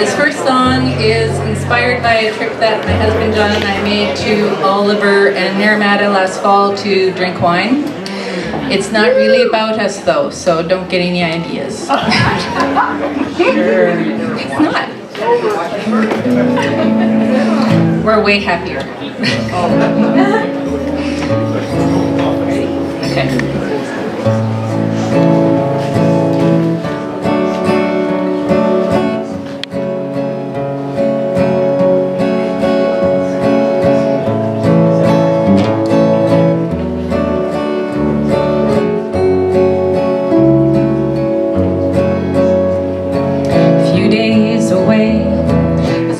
This first song is inspired by a trip that my husband John and I made to Oliver and Naramata last fall to drink wine. It's not really about us though, so don't get any ideas. It's not. We're way happier. Okay.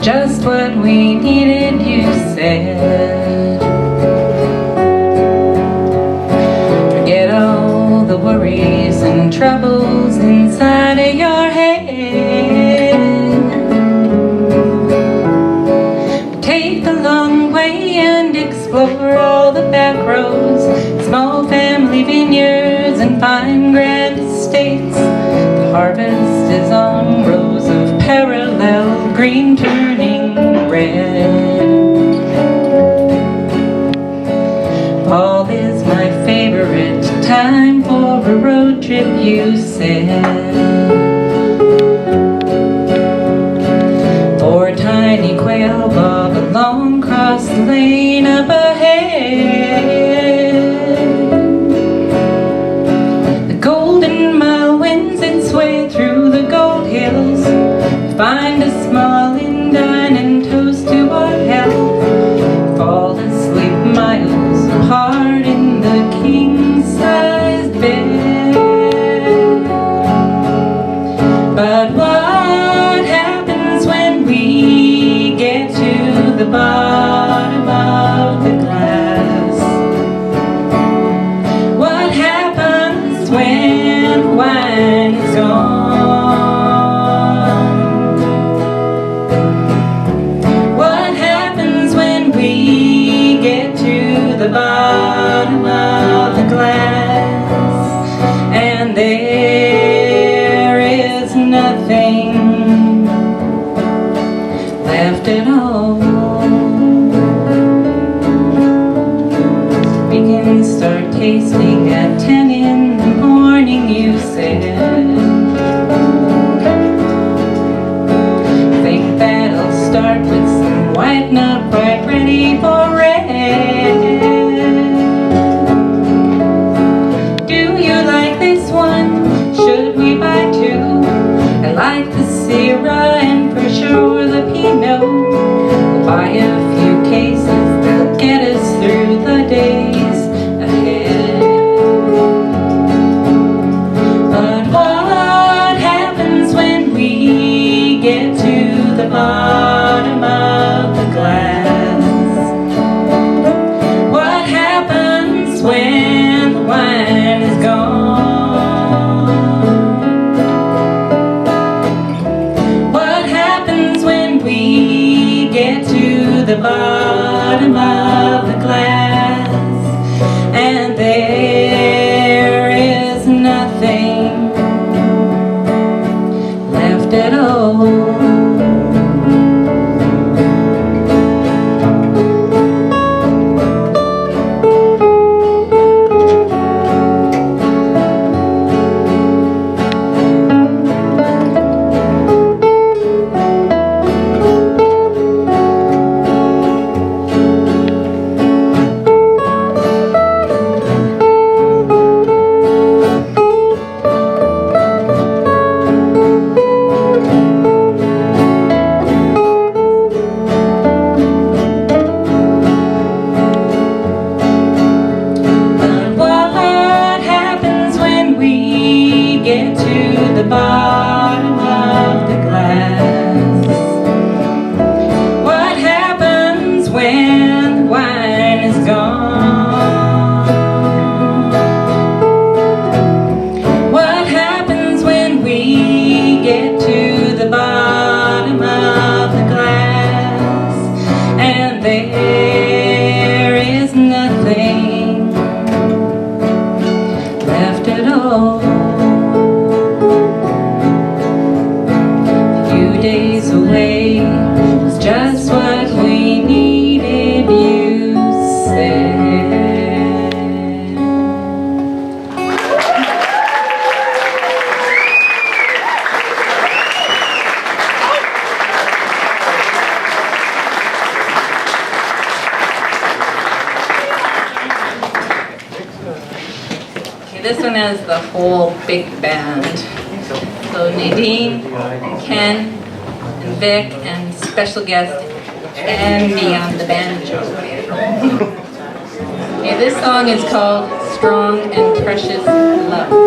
Just what we needed, you said. Forget all the worries and troubles inside of your head. Take the long way and explore all the back roads, small family vineyards and fine grand estates. The harvest is on rows of parallel green turning red. Fall is my favorite time for a road trip, you said. 4 tiny quail bob along across the lane up ahead. The Golden Mile winds its way through the Gold Hills. Find a small inn, dine and toast to our health. Fall asleep miles apart in the king-sized bed. But what happens when we get to the bottom of the glass? What happens when the wine is gone? The bottom of the glass, and there is nothing left at all. We can start tasting at 10 in the morning, you said. Think that'll start with some white, not quite ready for red. I like the Syrah and for sure the Pinot. We'll buy a few cases, they'll get us through the days ahead. But what happens when we get to the bottom of the glass? What happens when the wine is gone? The bottom of the glass, and there is nothing left at all. The bottom of the glass. What happens when the wine is gone? What happens when we get to the bottom of the glass, and there is nothing left at all? few days away was just what we needed, you said. This one has the whole big band. So Nadine, and Ken, and Vic, and special guest Andy on the banjo. Okay, this song is called Strong and Precious Love.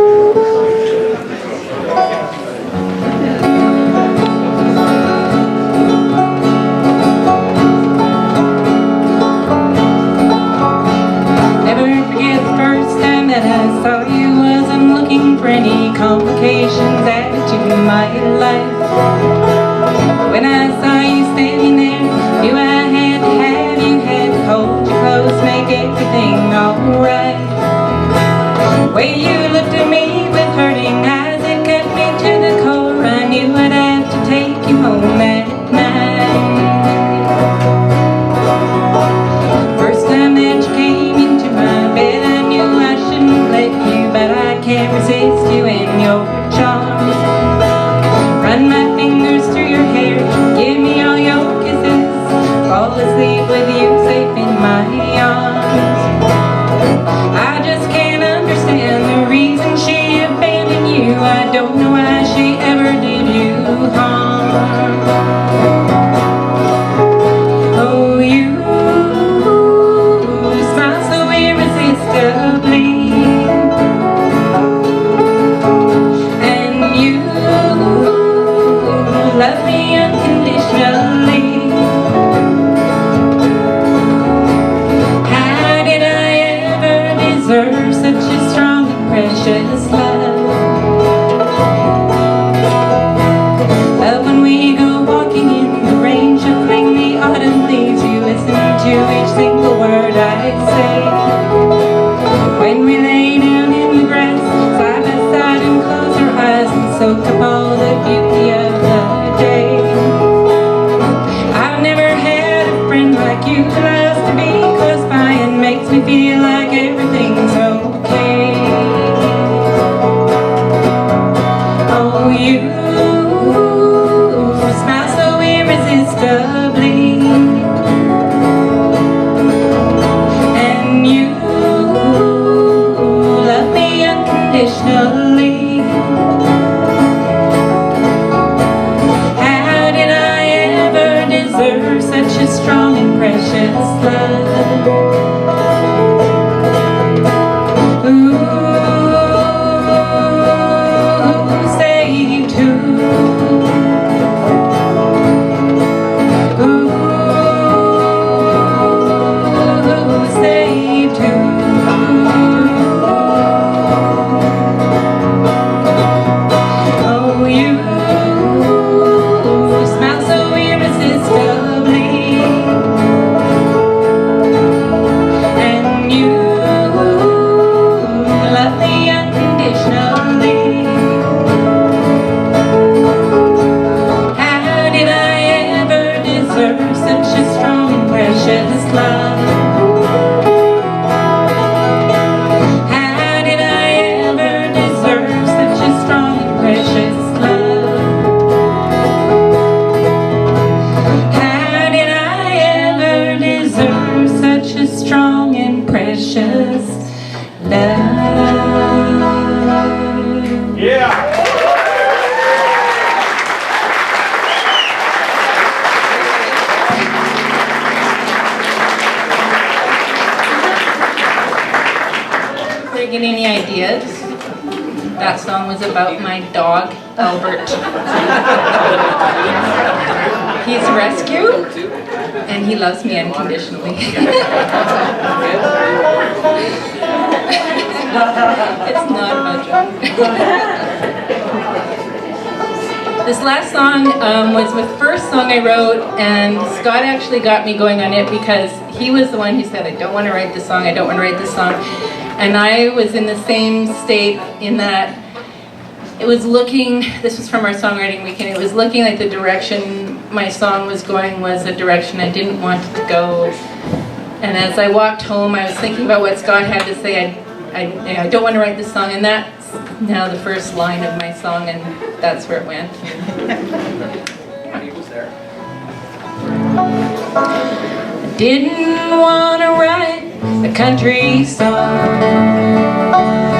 For any complications added to my life. When I saw you standing there, knew I had to have you, had to hold you close, make everything alright. The way you looked at me with hurting eyes, it cut me to the core. I knew I'd have to take you home at night. First time that you came into my bed, I knew I shouldn't let you, but I can't resist you and your charms. Run my fingers through your hair, give me all your kisses, fall asleep with you safe in my arms. I just can't understand the reason she abandoned you. I don't know why she ever did you harm. Oh, you smile so irresistibly, love me unconditionally. How did I ever deserve such a strong and precious love? Love when we go walking in the rain, shuffling the autumn leaves, you listen to each single word I say. When we lay down in the grass, side by side, and close our eyes and soak up all the beauty of the day. I've never had a friend like you who loves to be close by and makes me feel like everything's okay. Oh, you smile so irresistibly, and you love me unconditionally. Such a strong and precious love. Ooh, saved who? Ooh, saved who? Oh, you smile so irresistibly, and you love me unconditionally. How did I ever deserve such a strong and precious love? How did I ever deserve such a strong and precious love? How did I ever deserve such a strong and precious love? Yeah! Did I get any ideas? That song was about my dog, Albert. He's rescue, and he loves me unconditionally. It's not about John. This last song was the first song I wrote, and Scott actually got me going on it because he was the one who said, I don't want to write this song, I don't want to write this song. And I was in the same state in that it was looking, this was from our songwriting weekend, it was looking like the direction my song was going was a direction I didn't want it to go. And as I walked home, I was thinking about what Scott had to say. I don't want to write this song, and that's now the first line of my song, and that's where it went. I didn't want to write a country song.